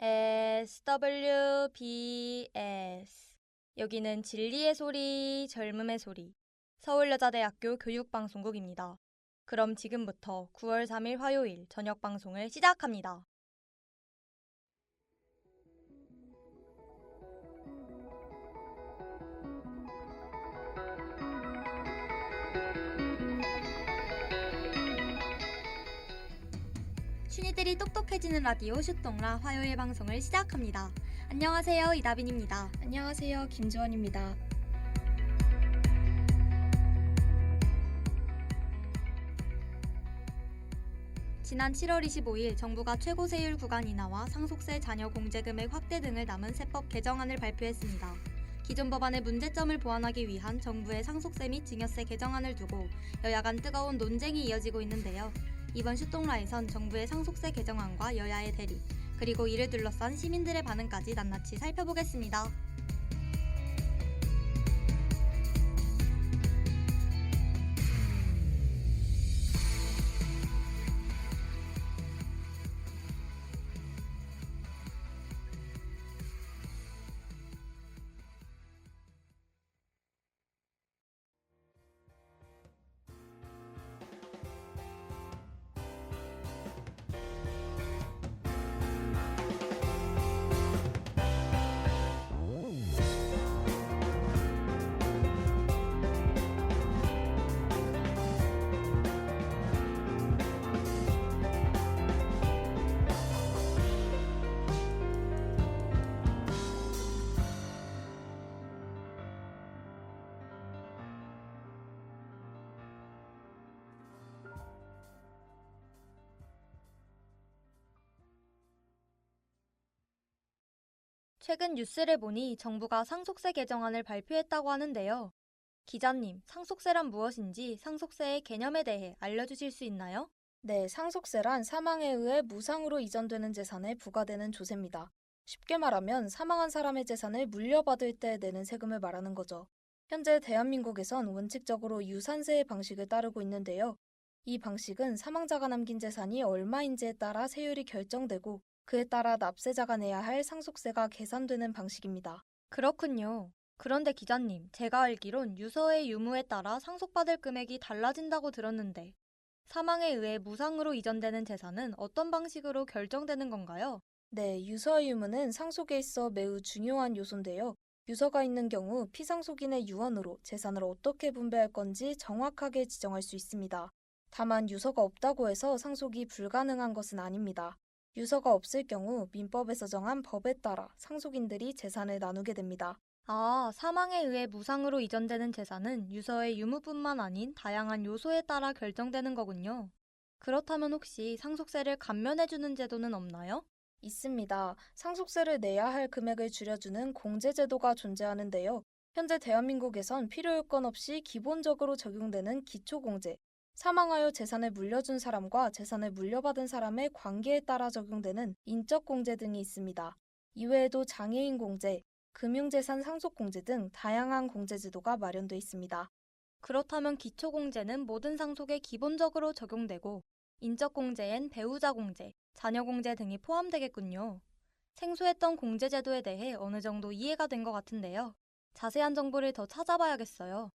SWBS. 여기는 진리의 소리, 젊음의 소리. 서울여자대학교 교육방송국입니다. 그럼 지금부터 9월 3일 화요일 저녁 방송을 시작합니다. 춘이들이 똑똑해지는 라디오 슈똥라 화요일 방송을 시작합니다. 안녕하세요, 이다빈입니다. 안녕하세요, 김주원입니다. 지난 7월 25일 정부가 최고세율 구간 인하와 상속세 자녀 공제 금액 확대 등을 담은 세법 개정안을 발표했습니다. 기존 법안의 문제점을 보완하기 위한 정부의 상속세 및 증여세 개정안을 두고 여야 간 뜨거운 논쟁이 이어지고 있는데요. 이번 슈똥라에선 정부의 상속세 개정안과 여야의 대립, 그리고 이를 둘러싼 시민들의 반응까지 낱낱이 살펴보겠습니다. 최근 뉴스를 보니 정부가 상속세 개정안을 발표했다고 하는데요. 기자님, 상속세란 무엇인지 상속세의 개념에 대해 알려주실 수 있나요? 네, 상속세란 사망에 의해 무상으로 이전되는 재산에 부과되는 조세입니다. 쉽게 말하면 사망한 사람의 재산을 물려받을 때 내는 세금을 말하는 거죠. 현재 대한민국에선 원칙적으로 유산세의 방식을 따르고 있는데요. 이 방식은 사망자가 남긴 재산이 얼마인지에 따라 세율이 결정되고 그에 따라 납세자가 내야 할 상속세가 계산되는 방식입니다. 그렇군요. 그런데 기자님, 제가 알기론 유서의 유무에 따라 상속받을 금액이 달라진다고 들었는데, 사망에 의해 무상으로 이전되는 재산은 어떤 방식으로 결정되는 건가요? 네, 유서의 유무는 상속에 있어 매우 중요한 요소인데요. 유서가 있는 경우 피상속인의 유언으로 재산을 어떻게 분배할 건지 정확하게 지정할 수 있습니다. 다만 유서가 없다고 해서 상속이 불가능한 것은 아닙니다. 유서가 없을 경우 민법에서 정한 법에 따라 상속인들이 재산을 나누게 됩니다. 아, 사망에 의해 무상으로 이전되는 재산은 유서의 유무뿐만 아닌 다양한 요소에 따라 결정되는 거군요. 그렇다면 혹시 상속세를 감면해주는 제도는 없나요? 있습니다. 상속세를 내야 할 금액을 줄여주는 공제제도가 존재하는데요. 현재 대한민국에선 필요 요건 없이 기본적으로 적용되는 기초공제, 사망하여 재산을 물려준 사람과 재산을 물려받은 사람의 관계에 따라 적용되는 인적공제 등이 있습니다. 이외에도 장애인 공제, 금융재산 상속공제 등 다양한 공제제도가 마련돼 있습니다. 그렇다면 기초공제는 모든 상속에 기본적으로 적용되고, 인적공제엔 배우자 공제, 자녀 공제 등이 포함되겠군요. 생소했던 공제제도에 대해 어느 정도 이해가 된 것 같은데요. 자세한 정보를 더 찾아봐야겠어요.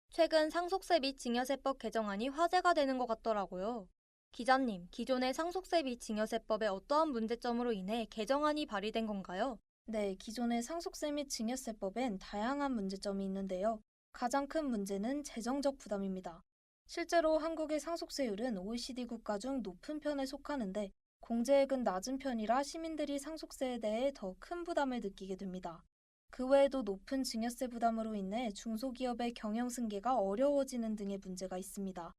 최근 상속세 및 증여세법 개정안이 화제가 되는 것 같더라고요. 기자님, 기존의 상속세 및 증여세법에 어떠한 문제점으로 인해 개정안이 발의된 건가요? 네, 기존의 상속세 및 증여세법엔 다양한 문제점이 있는데요. 가장 큰 문제는 재정적 부담입니다. 실제로 한국의 상속세율은 OECD 국가 중 높은 편에 속하는데 공제액은 낮은 편이라 시민들이 상속세에 대해 더 큰 부담을 느끼게 됩니다. 그 외에도 높은 증여세 부담으로 인해 중소기업의 경영 승계가 어려워지는 등의 문제가 있습니다.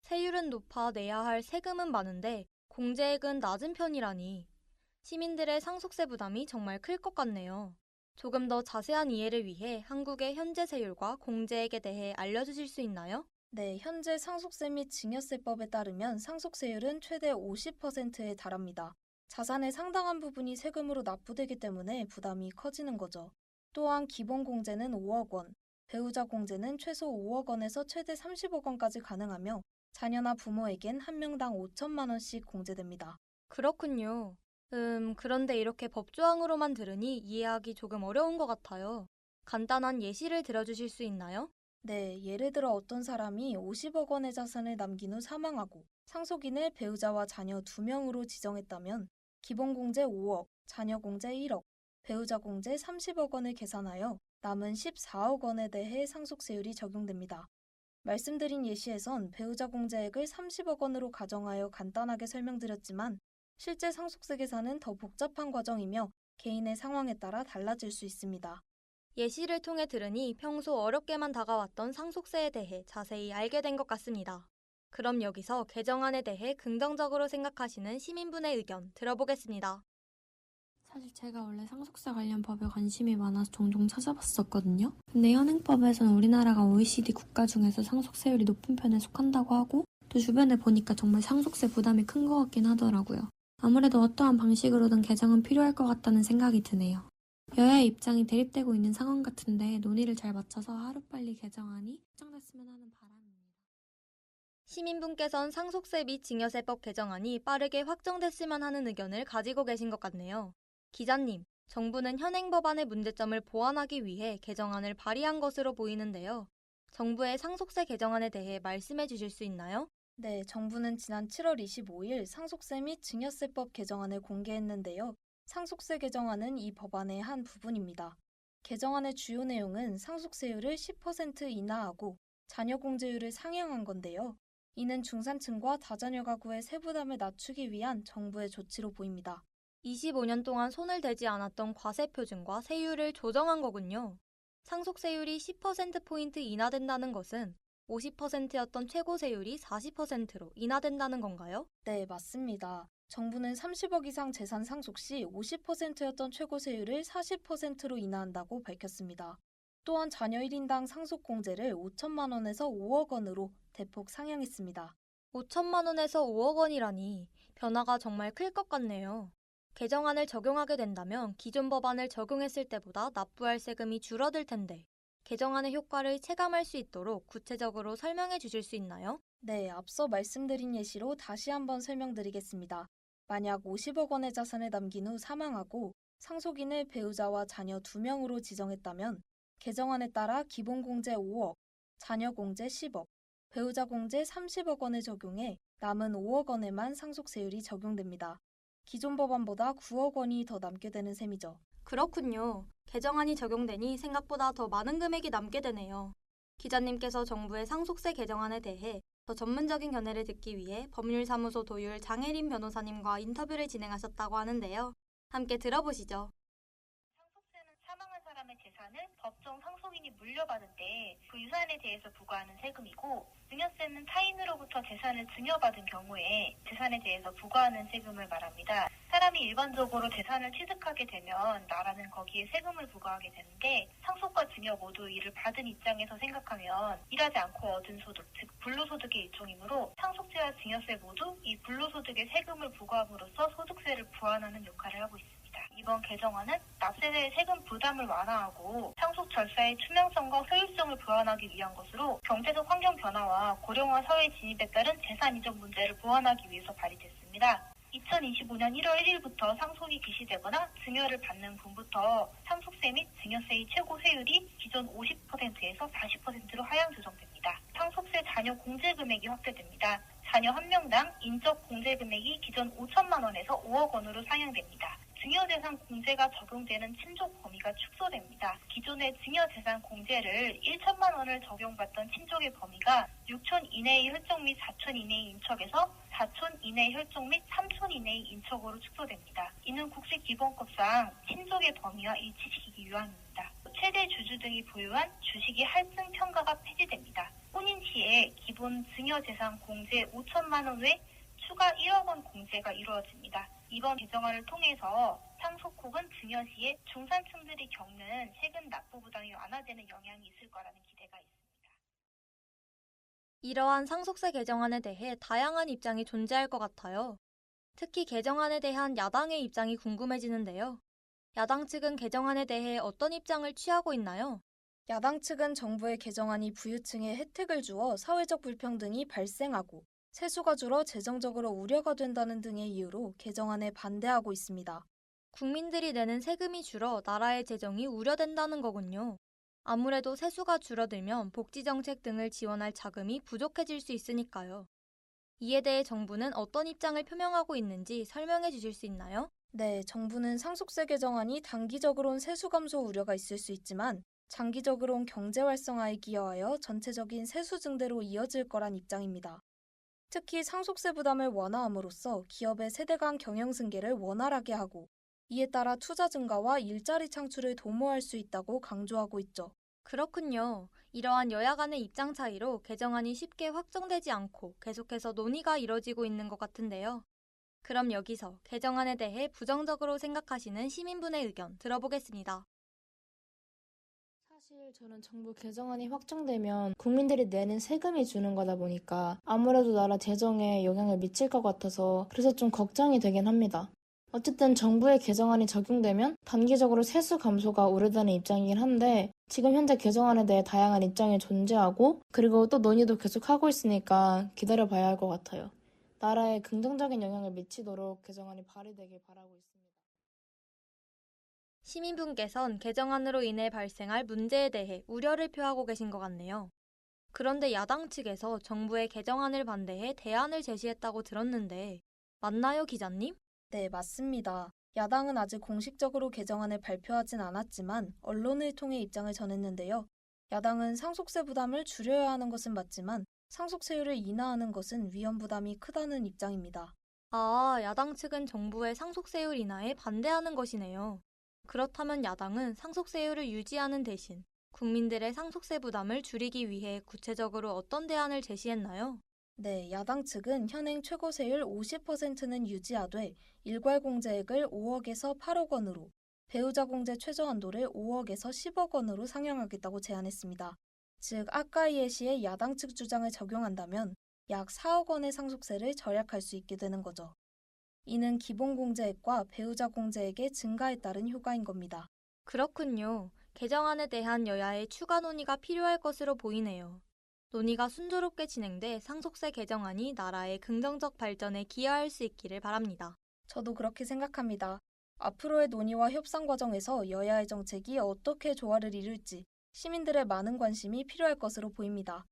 세율은 높아 내야 할 세금은 많은데 공제액은 낮은 편이라니 시민들의 상속세 부담이 정말 클 것 같네요. 조금 더 자세한 이해를 위해 한국의 현재 세율과 공제액에 대해 알려주실 수 있나요? 네, 현재 상속세 및 증여세법에 따르면 상속세율은 최대 50%에 달합니다. 자산의 상당한 부분이 세금으로 납부되기 때문에 부담이 커지는 거죠. 또한 기본 공제는 5억 원, 배우자 공제는 최소 5억 원에서 최대 30억 원까지 가능하며 자녀나 부모에겐 한 명당 5천만 원씩 공제됩니다. 그렇군요. 그런데 이렇게 법조항으로만 들으니 이해하기 조금 어려운 것 같아요. 간단한 예시를 들어주실 수 있나요? 네, 예를 들어 어떤 사람이 50억 원의 자산을 남긴 후 사망하고 상속인을 배우자와 자녀 2명으로 지정했다면 기본 공제 5억, 자녀 공제 1억, 배우자 공제 30억 원을 계산하여 남은 14억 원에 대해 상속세율이 적용됩니다. 말씀드린 예시에선 배우자 공제액을 30억 원으로 가정하여 간단하게 설명드렸지만 실제 상속세 계산은 더 복잡한 과정이며 개인의 상황에 따라 달라질 수 있습니다. 예시를 통해 들으니 평소 어렵게만 다가왔던 상속세에 대해 자세히 알게 된 것 같습니다. 그럼 여기서 개정안에 대해 긍정적으로 생각하시는 시민분의 의견 들어보겠습니다. 사실 제가 원래 상속세 관련 법에 관심이 많아서 종종 찾아봤었거든요. 근데 현행법에서는 우리나라가 OECD 국가 중에서 상속세율이 높은 편에 속한다고 하고 또 주변에 보니까 정말 상속세 부담이 큰 것 같긴 하더라고요. 아무래도 어떠한 방식으로든 개정은 필요할 것 같다는 생각이 드네요. 여야의 입장이 대립되고 있는 상황 같은데 논의를 잘 맞춰서 하루빨리 개정안이 확정됐으면 하는 바람입니다. 시민분께선 상속세 및 증여세법 개정안이 빠르게 확정됐으면 하는 의견을 가지고 계신 것 같네요. 기자님, 정부는 현행 법안의 문제점을 보완하기 위해 개정안을 발의한 것으로 보이는데요. 정부의 상속세 개정안에 대해 말씀해 주실 수 있나요? 네, 정부는 지난 7월 25일 상속세 및 증여세법 개정안을 공개했는데요. 상속세 개정안은 이 법안의 한 부분입니다. 개정안의 주요 내용은 상속세율을 10% 인하하고 자녀 공제율을 상향한 건데요. 이는 중산층과 다자녀 가구의 세부담을 낮추기 위한 정부의 조치로 보입니다. 25년 동안 손을 대지 않았던 과세표준과 세율을 조정한 거군요. 상속세율이 10%포인트 인하된다는 것은 50%였던 최고세율이 40%로 인하된다는 건가요? 네, 맞습니다. 정부는 30억 이상 재산 상속 시 50%였던 최고세율을 40%로 인하한다고 밝혔습니다. 또한 자녀 1인당 상속공제를 5천만 원에서 5억 원으로 대폭 상향했습니다. 5천만 원에서 5억 원이라니 변화가 정말 클 것 같네요. 개정안을 적용하게 된다면 기존 법안을 적용했을 때보다 납부할 세금이 줄어들 텐데 개정안의 효과를 체감할 수 있도록 구체적으로 설명해 주실 수 있나요? 네, 앞서 말씀드린 예시로 다시 한번 설명드리겠습니다. 만약 50억 원의 자산을 남긴 후 사망하고 상속인을 배우자와 자녀 2명으로 지정했다면 개정안에 따라 기본 공제 5억, 자녀 공제 10억, 배우자 공제 30억 원을 적용해 남은 5억 원에만 상속세율이 적용됩니다. 기존 법안보다 9억 원이 더 남게 되는 셈이죠. 그렇군요. 개정안이 적용되니 생각보다 더 많은 금액이 남게 되네요. 기자님께서 정부의 상속세 개정안에 대해 더 전문적인 견해를 듣기 위해 법률사무소 도율 장혜림 변호사님과 인터뷰를 진행하셨다고 하는데요. 함께 들어보시죠. 상속세는 사망한 사람의 재산을 법정 상속인이 물려받을 때 그 유산에 대해서 부과하는 세금이고, 증여세는 타인으로부터 재산을 증여받은 경우에 재산에 대해서 부과하는 세금을 말합니다. 사람이 일반적으로 재산을 취득하게 되면 나라는 거기에 세금을 부과하게 되는데, 상속과 증여 모두 이를 받은 입장에서 생각하면 일하지 않고 얻은 소득, 즉 불로소득의 일종이므로 상속세와 증여세 모두 이 불로소득의 세금을 부과함으로써 소득세를 부과하는 역할을 하고 있습니다. 이번 개정안은 납세자의 세금 부담을 완화하고 상속 절차의 투명성과 효율성을 보완하기 위한 것으로 경제적 환경 변화와 고령화 사회 진입에 따른 재산 이전 문제를 보완하기 위해서 발의됐습니다. 2025년 1월 1일부터 상속이 개시되거나 증여를 받는 분부터 상속세 및 증여세의 최고 세율이 기존 50%에서 40%로 하향 조정됩니다. 상속세 자녀 공제 금액이 확대됩니다. 자녀 한 명당 인적 공제 금액이 기존 5천만 원에서 5억 원으로 상향됩니다. 증여재산 공제가 적용되는 친족 범위가 축소됩니다. 기존의 증여재산 공제를 1천만 원을 적용받던 친족의 범위가 6촌 이내의 혈족 및 4촌 이내의 인척에서 4촌 이내의 혈족 및 3촌 이내의 인척으로 축소됩니다. 이는 국제기본법상 친족의 범위와 일치시키기 위함입니다. 세대 주주 등이 보유한 주식의 할증 평가가 폐지됩니다. 혼인 시에 기본 증여재산 공제 5천만 원 외 추가 1억 원 공제가 이루어집니다. 이번 개정안을 통해서 상속 혹은 증여 시에 중산층들이 겪는 세금 납부 부담이 완화되는 영향이 있을 거라는 기대가 있습니다. 이러한 상속세 개정안에 대해 다양한 입장이 존재할 것 같아요. 특히 개정안에 대한 야당의 입장이 궁금해지는데요. 야당 측은 개정안에 대해 어떤 입장을 취하고 있나요? 야당 측은 정부의 개정안이 부유층에 혜택을 주어 사회적 불평등이 발생하고 세수가 줄어 재정적으로 우려가 된다는 등의 이유로 개정안에 반대하고 있습니다. 국민들이 내는 세금이 줄어 나라의 재정이 우려된다는 거군요. 아무래도 세수가 줄어들면 복지정책 등을 지원할 자금이 부족해질 수 있으니까요. 이에 대해 정부는 어떤 입장을 표명하고 있는지 설명해 주실 수 있나요? 네, 정부는 상속세 개정안이 단기적으론 세수 감소 우려가 있을 수 있지만 장기적으론 경제 활성화에 기여하여 전체적인 세수 증대로 이어질 거란 입장입니다. 특히 상속세 부담을 완화함으로써 기업의 세대 간 경영 승계를 원활하게 하고 이에 따라 투자 증가와 일자리 창출을 도모할 수 있다고 강조하고 있죠. 그렇군요. 이러한 여야 간의 입장 차이로 개정안이 쉽게 확정되지 않고 계속해서 논의가 이뤄지고 있는 것 같은데요. 그럼 여기서 개정안에 대해 부정적으로 생각하시는 시민분의 의견 들어보겠습니다. 사실 저는 정부 개정안이 확정되면 국민들이 내는 세금이 주는 거다 보니까 아무래도 나라 재정에 영향을 미칠 것 같아서 그래서 좀 걱정이 되긴 합니다. 어쨌든 정부의 개정안이 적용되면 단기적으로 세수 감소가 우려되는 입장이긴 한데 지금 현재 개정안에 대해 다양한 입장이 존재하고 그리고 또 논의도 계속하고 있으니까 기다려봐야 할 것 같아요. 나라에 긍정적인 영향을 미치도록 개정안이 발의되길 바라고 있습니다. 시민분께선 개정안으로 인해 발생할 문제에 대해 우려를 표하고 계신 것 같네요. 그런데 야당 측에서 정부의 개정안을 반대해 대안을 제시했다고 들었는데 맞나요, 기자님? 네, 맞습니다. 야당은 아직 공식적으로 개정안을 발표하진 않았지만 언론을 통해 입장을 전했는데요. 야당은 상속세 부담을 줄여야 하는 것은 맞지만 상속세율을 인하하는 것은 위험 부담이 크다는 입장입니다. 아, 야당 측은 정부의 상속세율 인하에 반대하는 것이네요. 그렇다면 야당은 상속세율을 유지하는 대신 국민들의 상속세 부담을 줄이기 위해 구체적으로 어떤 대안을 제시했나요? 네, 야당 측은 현행 최고세율 50%는 유지하되 일괄 공제액을 5억에서 8억 원으로 배우자 공제 최저한도를 5억에서 10억 원으로 상향하겠다고 제안했습니다. 즉, 아까 예시의 야당 측 주장을 적용한다면 약 4억 원의 상속세를 절약할 수 있게 되는 거죠. 이는 기본 공제액과 배우자 공제액의 증가에 따른 효과인 겁니다. 그렇군요. 개정안에 대한 여야의 추가 논의가 필요할 것으로 보이네요. 논의가 순조롭게 진행돼 상속세 개정안이 나라의 긍정적 발전에 기여할 수 있기를 바랍니다. 저도 그렇게 생각합니다. 앞으로의 논의와 협상 과정에서 여야의 정책이 어떻게 조화를 이룰지 시민들의 많은 관심이 필요할 것으로 보입니다.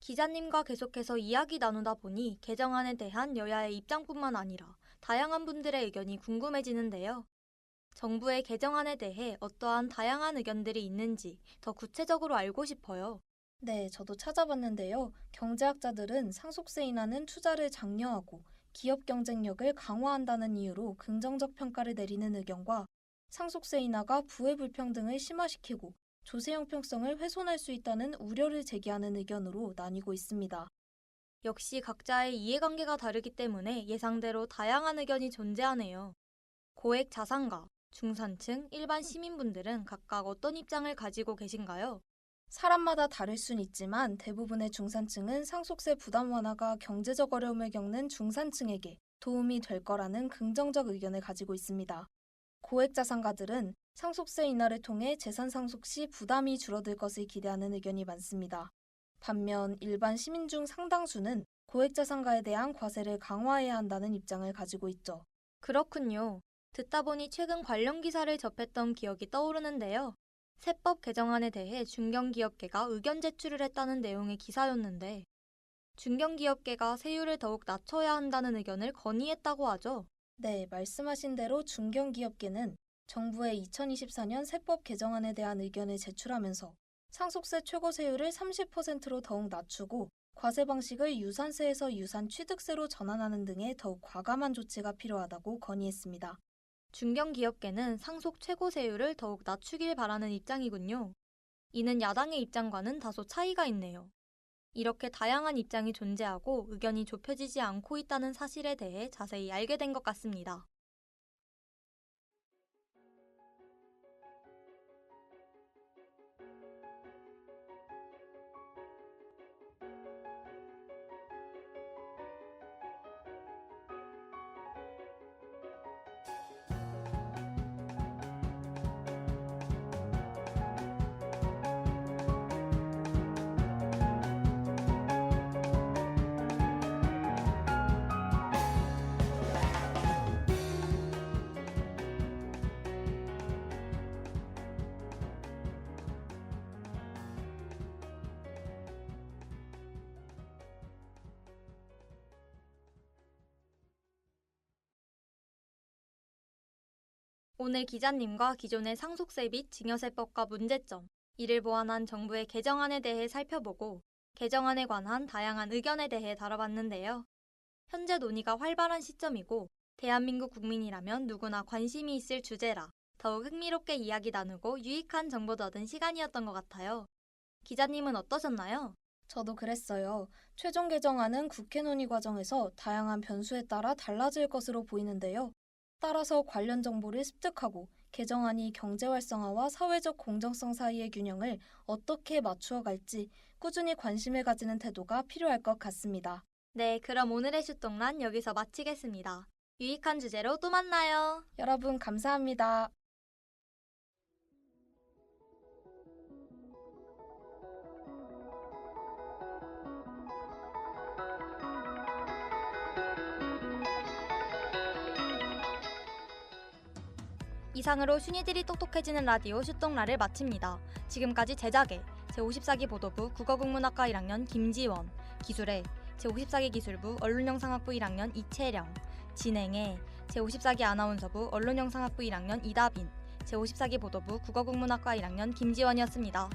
기자님과 계속해서 이야기 나누다 보니 개정안에 대한 여야의 입장뿐만 아니라 다양한 분들의 의견이 궁금해지는데요. 정부의 개정안에 대해 어떠한 다양한 의견들이 있는지 더 구체적으로 알고 싶어요. 네, 저도 찾아봤는데요. 경제학자들은 상속세 인하는 투자를 장려하고 기업 경쟁력을 강화한다는 이유로 긍정적 평가를 내리는 의견과 상속세 인하가 부의 불평등을 심화시키고 조세 형평성을 훼손할 수 있다는 우려를 제기하는 의견으로 나뉘고 있습니다. 역시 각자의 이해관계가 다르기 때문에 예상대로 다양한 의견이 존재하네요. 고액 자산가, 중산층, 일반 시민분들은 각각 어떤 입장을 가지고 계신가요? 사람마다 다를 순 있지만 대부분의 중산층은 상속세 부담 완화가 경제적 어려움을 겪는 중산층에게 도움이 될 거라는 긍정적 의견을 가지고 있습니다. 고액 자산가들은 상속세 인하를 통해 재산 상속 시 부담이 줄어들 것을 기대하는 의견이 많습니다. 반면 일반 시민 중 상당수는 고액자산가에 대한 과세를 강화해야 한다는 입장을 가지고 있죠. 그렇군요. 듣다 보니 최근 관련 기사를 접했던 기억이 떠오르는데요. 세법 개정안에 대해 중견기업계가 의견 제출을 했다는 내용의 기사였는데, 중견기업계가 세율을 더욱 낮춰야 한다는 의견을 건의했다고 하죠. 네, 말씀하신 대로 중견기업계는 정부의 2024년 세법 개정안에 대한 의견을 제출하면서 상속세 최고 세율을 30%로 더욱 낮추고 과세 방식을 유산세에서 유산 취득세로 전환하는 등의 더욱 과감한 조치가 필요하다고 건의했습니다. 중견기업계는 상속 최고 세율을 더욱 낮추길 바라는 입장이군요. 이는 야당의 입장과는 다소 차이가 있네요. 이렇게 다양한 입장이 존재하고 의견이 좁혀지지 않고 있다는 사실에 대해 자세히 알게 된 것 같습니다. 오늘 기자님과 기존의 상속세 및 증여세법과 문제점, 이를 보완한 정부의 개정안에 대해 살펴보고 개정안에 관한 다양한 의견에 대해 다뤄봤는데요. 현재 논의가 활발한 시점이고 대한민국 국민이라면 누구나 관심이 있을 주제라 더욱 흥미롭게 이야기 나누고 유익한 정보도 얻은 시간이었던 것 같아요. 기자님은 어떠셨나요? 저도 그랬어요. 최종 개정안은 국회 논의 과정에서 다양한 변수에 따라 달라질 것으로 보이는데요. 따라서 관련 정보를 습득하고 개정안이 경제 활성화와 사회적 공정성 사이의 균형을 어떻게 맞추어 갈지 꾸준히 관심을 가지는 태도가 필요할 것 같습니다. 네, 그럼 오늘의 슈똥란 여기서 마치겠습니다. 유익한 주제로 또 만나요. 여러분 감사합니다. 이상으로 슈니들이 똑똑해지는 라디오 슈똥라를 마칩니다. 지금까지 제작에 제54기 보도부 국어국문학과 1학년 김지원, 기술에 제54기 기술부 언론영상학부 1학년 이채령, 진행에 제54기 아나운서부 언론영상학부 1학년 이다빈, 제54기 보도부 국어국문학과 1학년 김지원이었습니다.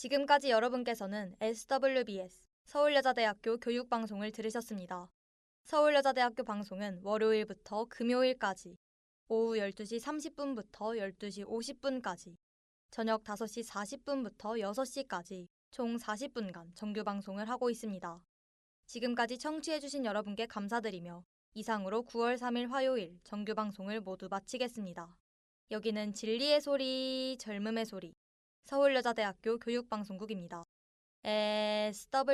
지금까지 여러분께서는 SWBS 서울여자대학교 교육방송을 들으셨습니다. 서울여자대학교 방송은 월요일부터 금요일까지 오후 12시 30분부터 12시 50분까지 저녁 5시 40분부터 6시까지 총 40분간 정규방송을 하고 있습니다. 지금까지 청취해주신 여러분께 감사드리며 이상으로 9월 3일 화요일 정규방송을 모두 마치겠습니다. 여기는 진리의 소리, 젊음의 소리 서울여자대학교 교육방송국입니다. SWBS